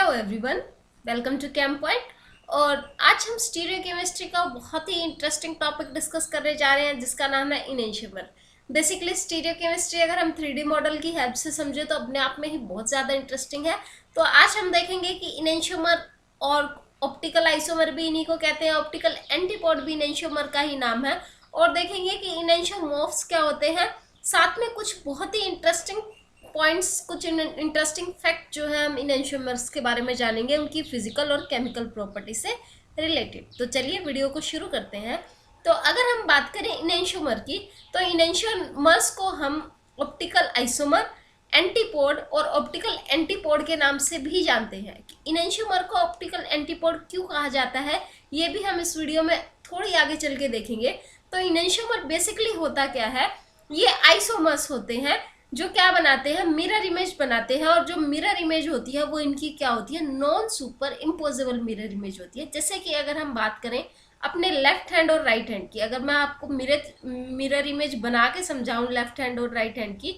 Hello everyone, welcome to Camp Point. और आज हम स्टीरियो केमिस्ट्री का बहुत ही इंटरेस्टिंग टॉपिक डिस्कस करने जा रहे हैं जिसका नाम है इनेंशियोमर। बेसिकली स्टीरियो केमिस्ट्री अगर हम 3D मॉडल की हेल्प से समझे तो अपने आप में ही बहुत ज़्यादा इंटरेस्टिंग है। तो आज हम देखेंगे कि इनेंशियोमर और ऑप्टिकल आइसोमर भी इन्हीं को कहते हैं, ऑप्टिकल एंटीपोड भी इनेंशियोमर का ही नाम है। और देखेंगे कि इनेंशियोमॉर्फ्स क्या होते हैं, साथ में कुछ बहुत ही इंटरेस्टिंग पॉइंट्स, कुछ इंटरेस्टिंग फैक्ट जो है हम इनेंशियोमर्स के बारे में जानेंगे, उनकी फिजिकल और केमिकल प्रॉपर्टी से रिलेटेड। तो चलिए वीडियो को शुरू करते हैं। तो अगर हम बात करें इनेंशियोमर की, तो इनेंशियोमर्स को हम ऑप्टिकल आइसोमर, एंटीपोड और ऑप्टिकल एंटीपोड के नाम से भी जानते हैं। इनेंशियोमर को ऑप्टिकल एंटीपोड क्यों कहा जाता है, ये भी हम इस वीडियो में थोड़ी आगे चल के देखेंगे। तो इनेंशियोमर बेसिकली होता क्या है, ये आइसोमर्स होते हैं जो क्या बनाते हैं, मिरर इमेज बनाते हैं। और जो मिरर इमेज होती है वो इनकी क्या होती है, non superimposable mirror image होती है। जैसे कि अगर हम बात करें अपने लेफ्ट हैंड और राइट हैंड की, अगर मैं आपको मिरर इमेज बना के समझाऊं लेफ्ट हैंड और राइट हैंड की,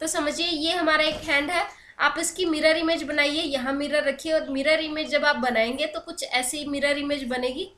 तो समझिए ये हमारा एक हैंड है, आप इसकी मिरर इमेज बनाइए, यहाँ मिरर रखिए और मिरर इमेज जब आप बनाएंगे तो कुछ ऐसी मिरर इमेज बनेगी।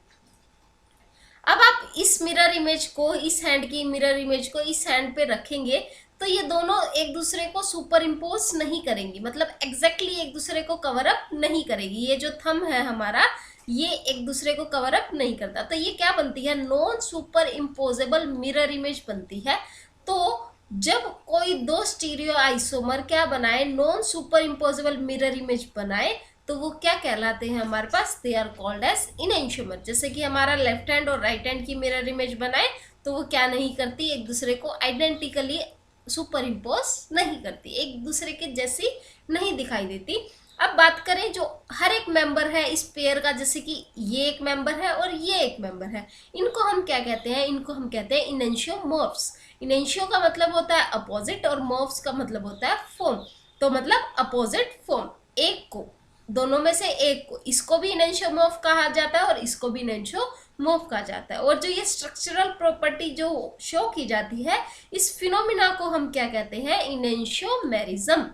अब आप इस मिरर इमेज को, इस हैंड की मिरर इमेज को इस हैंड पे रखेंगे तो ये दोनों एक दूसरे को सुपर इम्पोज नहीं करेंगी, मतलब एग्जैक्टली एक दूसरे को कवर अप नहीं करेगी। ये जो थंब है हमारा, ये एक दूसरे को कवर अप नहीं करता। तो ये क्या बनती है, non superimposable mirror image बनती है। तो जब कोई दो स्टीरियो आइसोमर क्या बनाए, non superimposable mirror image बनाए, तो वो क्या कहलाते हैं हमारे पास, they are called as enantiomer. जैसे कि हमारा लेफ्ट हैंड और राइट हैंड की मिरर इमेज बनाए तो वो क्या नहीं करती, एक दूसरे को आइडेंटिकली सुपर इम्पोज नहीं करती, एक दूसरे के जैसी नहीं दिखाई देती। अब बात करें जो हर एक मेंबर है इस पेयर का, जैसे कि ये एक मेंबर है और ये एक मेंबर है, इनको हम क्या कहते हैं, इनको हम कहते हैं इनेंशियोमॉर्फ्स। इनेंशियो का मतलब होता है अपोजिट और मॉर्फ्स का मतलब होता है फॉर्म। तो मतलब अपोजिट फॉर्म, एक को, दोनों में से एक को, इसको भी इनेंशियोमॉर्फ कहा जाता है और इसको भी इनेंशियोमॉर्फ कहा जाता है। और जो ये स्ट्रक्चरल प्रॉपर्टी जो शो की जाती है, इस फिनोमिना को हम क्या कहते हैं, इनेंशियोमेरिज्म।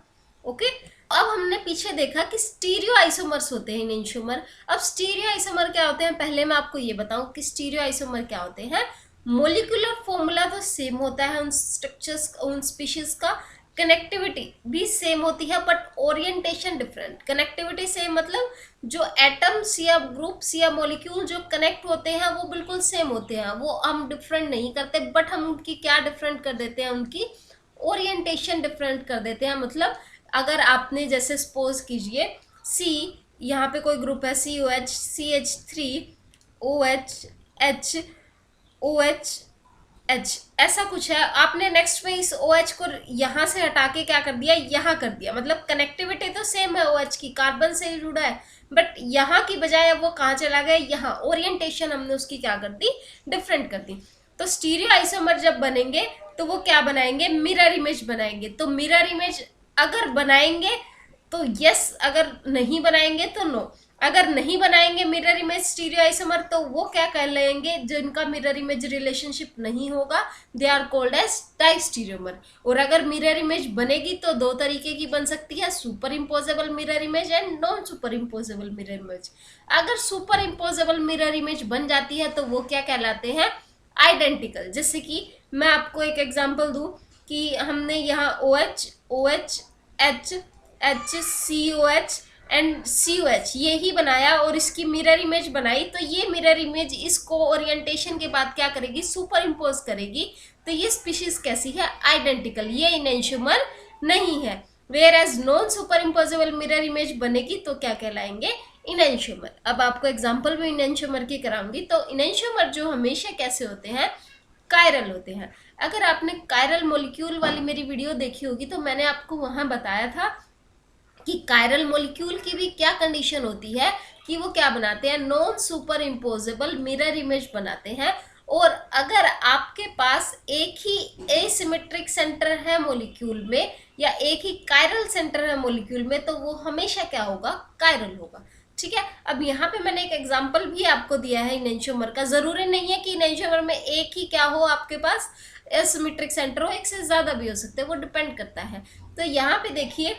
ओके, अब हमने पीछे देखा कि स्टीरियो आइसोमर्स होते हैं इनेंशियोमर। अब स्टीरियो आइसोमर क्या होते हैं, पहले मैं आपको ये बताऊं कि स्टीरियो आइसोमर क्या होते हैं। मोलिकुलर फॉर्मूला तो सेम होता है उन स्ट्रक्चर्स, उन स्पीशीज का, कनेक्टिविटी भी सेम होती है but orientation different. Connectivity same मतलब जो एटम्स या ग्रुप्स या मॉलिक्यूल जो कनेक्ट होते हैं वो बिल्कुल सेम होते हैं, वो हम डिफरेंट नहीं करते, बट हम उनकी क्या डिफरेंट कर देते हैं, उनकी ओरिएंटेशन डिफरेंट कर देते हैं। मतलब अगर आपने जैसे सपोज कीजिए सी, यहाँ पे कोई ग्रुप है COH, CH3, OH, H, OH, H, ऐसा कुछ है, आपने नेक्स्ट में इस OH को यहाँ से हटा के क्या कर दिया, यहाँ कर दिया। मतलब कनेक्टिविटी तो सेम है OH की, कार्बन से ही जुड़ा है, बट यहाँ की बजाय वो कहाँ चला गया, यहाँ। ओरिएंटेशन हमने उसकी क्या कर दी, डिफरेंट कर दी। तो स्टीरियो आइसोमर जब बनेंगे तो वो क्या बनाएंगे, मिरर इमेज बनाएंगे। तो मिरर इमेज अगर बनाएंगे तो यस, अगर नहीं बनाएंगे तो नो। अगर नहीं बनाएंगे मिरर इमेज स्टीरियो आइसोमर तो वो क्या कह लेंगे, जिनका मिरर इमेज रिलेशनशिप नहीं होगा, दे आर कॉल्ड एज डाइस्टीरियोमर। और अगर मिरर इमेज बनेगी तो दो तरीके की बन सकती है, super imposable mirror image and non superimposable mirror image. अगर सुपर इम्पोजेबल मिरर इमेज बन जाती है तो वो क्या कहलाते हैं, आइडेंटिकल। जैसे कि मैं आपको एक एग्जांपल दूं कि हमने यहाँ OH, OH, H, H, COH and COH ये ही बनाया और इसकी मिरर इमेज बनाई, तो ये मिरर इमेज इसको ओरिएंटेशन के बाद क्या करेगी, सुपर इम्पोज करेगी। तो ये स्पीशीज कैसी है, आइडेंटिकल, ये इनेंशियोमर नहीं है। Whereas non superimposable mirror image बनेगी तो क्या कहलाएंगे, इनेंशियोमर। अब आपको एग्जाम्पल में इनेंशियोमर की कराऊंगी। तो इनेंशियोमर जो हमेशा कैसे होते हैं, कायरल होते हैं। अगर आपने कायरल मॉलिक्यूल वाली मेरी वीडियो देखी होगी तो मैंने आपको वहां बताया था कि कायरल मॉलिक्यूल की भी क्या कंडीशन होती है, कि वो क्या बनाते हैं, non superimposable mirror image बनाते हैं। और अगर आपके पास एक ही एसिमेट्रिक सेंटर है मॉलिक्यूल में या एक ही कायरल सेंटर है मॉलिक्यूल में, तो वो हमेशा क्या होगा, कायरल होगा। ठीक है, अब यहाँ पे मैंने एक एग्जांपल भी आपको दिया है इनेंशियोमर का। जरूरी नहीं है कि इनेंशियोमर में एक ही क्या हो आपके पास एसिमेट्रिक सेंटर हो, एक से ज्यादा भी हो सकते हैं, वो डिपेंड करता है। तो यहाँ पे देखिए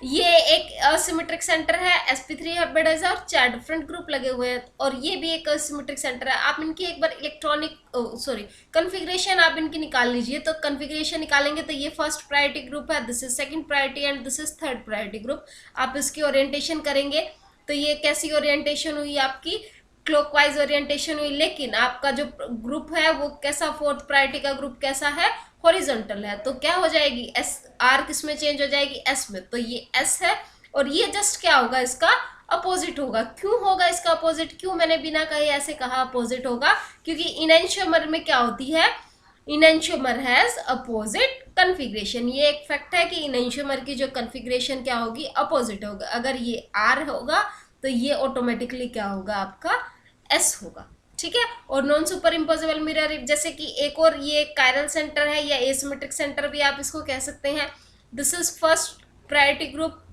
ये एक असिमेट्रिक सेंटर है, sp3 हाइब्रिडाइज है और 4 डिफरेंट ग्रुप लगे हुए हैं, और ये भी एक असिमेट्रिक सेंटर है। आप इनकी एक बार इलेक्ट्रॉनिक कॉन्फ़िगरेशन आप इनकी निकाल लीजिए। तो कॉन्फ़िगरेशन निकालेंगे तो ये फर्स्ट प्रायोरिटी ग्रुप है, this is second priority and this is third priority group. आप इसकी ओरिएंटेशन करेंगे तो ये कैसी ओरिएंटेशन हुई आपकी, क्लॉकवाइज ओरिएंटेशन हुई, लेकिन आपका जो ग्रुप है वो कैसा, फोर्थ प्रायोरिटी का ग्रुप कैसा है, हॉरिजॉन्टल है। तो क्या हो जाएगी, एस आर किस में चेंज हो जाएगी, एस में। तो ये एस है और ये जस्ट क्या होगा, इसका अपोजिट होगा। क्यों होगा इसका अपोजिट, क्यों मैंने बिना कहे ऐसे कहा अपोजिट होगा, क्योंकि इनैंशियोमर में क्या होती है, इनैंशियोमर हैज अपोजिट कॉन्फ़िगरेशन। ये एक फैक्ट है कि इनैंशियोमर की जो कॉन्फ़िगरेशन क्या होगी, अपोजिट होगा। अगर ये आर होगा तो ये ऑटोमेटिकली क्या होगा, आपका एस होगा, ठीक है। और नॉन सुपर इम्पोजेबल मिरर, जैसे कि एक और ये कायरल सेंटर है या एसिमेट्रिक सेंटर भी आप इसको कह सकते हैं। This is first priority group,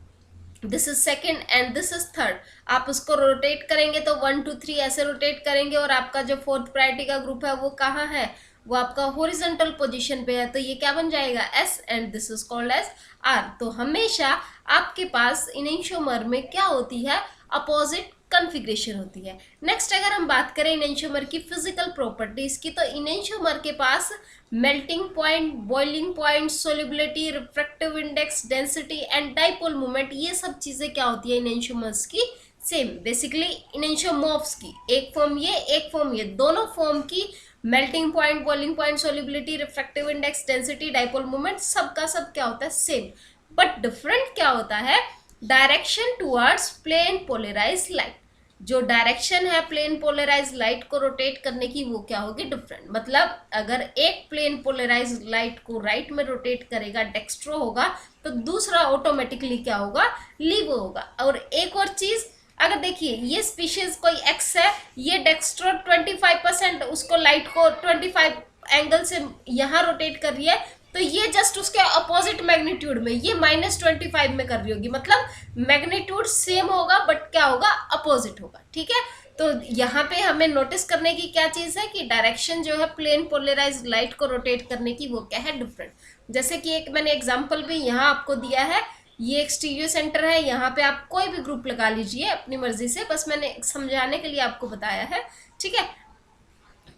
this is second and this is third. आप उसको रोटेट करेंगे तो 1 2 3 ऐसे रोटेट करेंगे, और आपका जो फोर्थ प्रायोरिटी का ग्रुप है वो कहाँ है, वो आपका हॉरिजॉन्टल पोजीशन पे है। तो ये क्या बन जाएगा, S and this is called as R. तो हमेशा आपके पास इनैंशियोमर में क्या होती है, अपोजिट कॉन्फ़िगरेशन होती है। नेक्स्ट अगर हम बात करें इनैंशियोमर की फिजिकल प्रॉपर्टीज की, तो इनैंशियोमर के पास melting point, boiling point, solubility, refractive index, density and dipole moment, ये सब चीजें क्या होती है इनैंशियोमर्स की, सेम। बेसिकली इनैंशियोमॉर्फ्स की एक फॉर्म ये, एक फॉर्म ये, दोनों फॉर्म की melting point, boiling point, solubility, refractive index, density, dipole moment, सबका सब क्या होता है, सेम। बट डिफरेंट क्या होता है, direction towards plane polarise light. जो डायरेक्शन है प्लेन पोलराइज लाइट को रोटेट करने की, वो क्या होगी, डिफरेंट। मतलब अगर एक प्लेन पोलराइज लाइट को राइट में रोटेट करेगा, डेक्स्ट्रो होगा, तो दूसरा ऑटोमेटिकली क्या होगा, लीवो होगा। और एक और चीज, अगर देखिए ये स्पीशीज कोई एक्स है, ये डेक्स्ट्रो 25% उसको लाइट को 25 एंगल से यहाँ रोटेट कर रही है, तो ये जस्ट उसके अपोजिट मैग्नीट्यूड में, ये -25 में कर रही होगी। मतलब मैग्नीट्यूड सेम होगा बट क्या होगा, अपोजिट होगा, ठीक है। तो यहाँ पे हमें नोटिस करने की क्या चीज है कि डायरेक्शन जो है प्लेन पोलराइज लाइट को रोटेट करने की, वो क्या है, डिफरेंट। जैसे कि एक मैंने एग्जांपल भी यहाँ आपको दिया है, ये एक स्टीरियो सेंटर है, यहाँ पे आप कोई भी ग्रुप लगा लीजिए अपनी मर्जी से, बस मैंने समझाने के लिए आपको बताया है, ठीक है।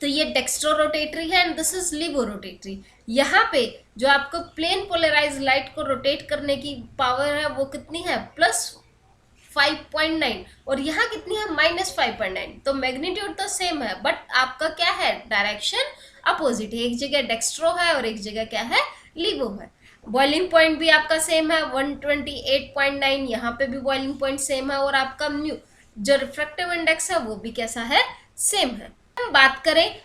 तो ये डेक्स्ट्रो रोटेटरी है and this is laevo rotatory. यहाँ पे जो आपको प्लेन पोलराइज लाइट को रोटेट करने की पावर है वो कितनी है, +5.9, और यहाँ कितनी है, -5.9। तो मैग्नीट्यूड तो सेम है बट आपका क्या है, डायरेक्शन अपोजिट है। एक जगह डेक्स्ट्रो है और एक जगह क्या है, लीवो है। बॉइलिंग पॉइंट भी आपका सेम है 128.9, यहाँ पे भी बॉइलिंग पॉइंट सेम है, और आपका म्यू जो रिफ्रैक्टिव इंडेक्स है वो भी कैसा है, सेम है। हम बात करें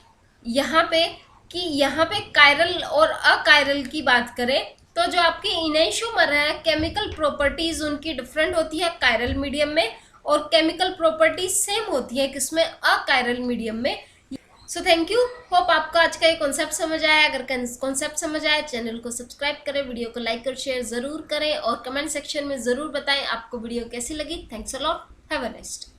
यहाँ पे कि यहाँ पे कायरल और अकायरल की बात करें, तो जो आपके इनैंशियोमर है, केमिकल प्रॉपर्टीज उनकी डिफरेंट होती है कायरल मीडियम में, और केमिकल प्रॉपर्टीज सेम होती है किसमें, अकायरल मीडियम में। सो थैंक यू, होप आपको आज का ये कॉन्सेप्ट समझ आया। अगर कॉन्सेप्ट समझ आया, चैनल को सब्सक्राइब करें, वीडियो को लाइक और शेयर जरूर करें, और कमेंट सेक्शन में जरूर बताएं आपको वीडियो कैसी लगी। Thanks a lot, have a nice day.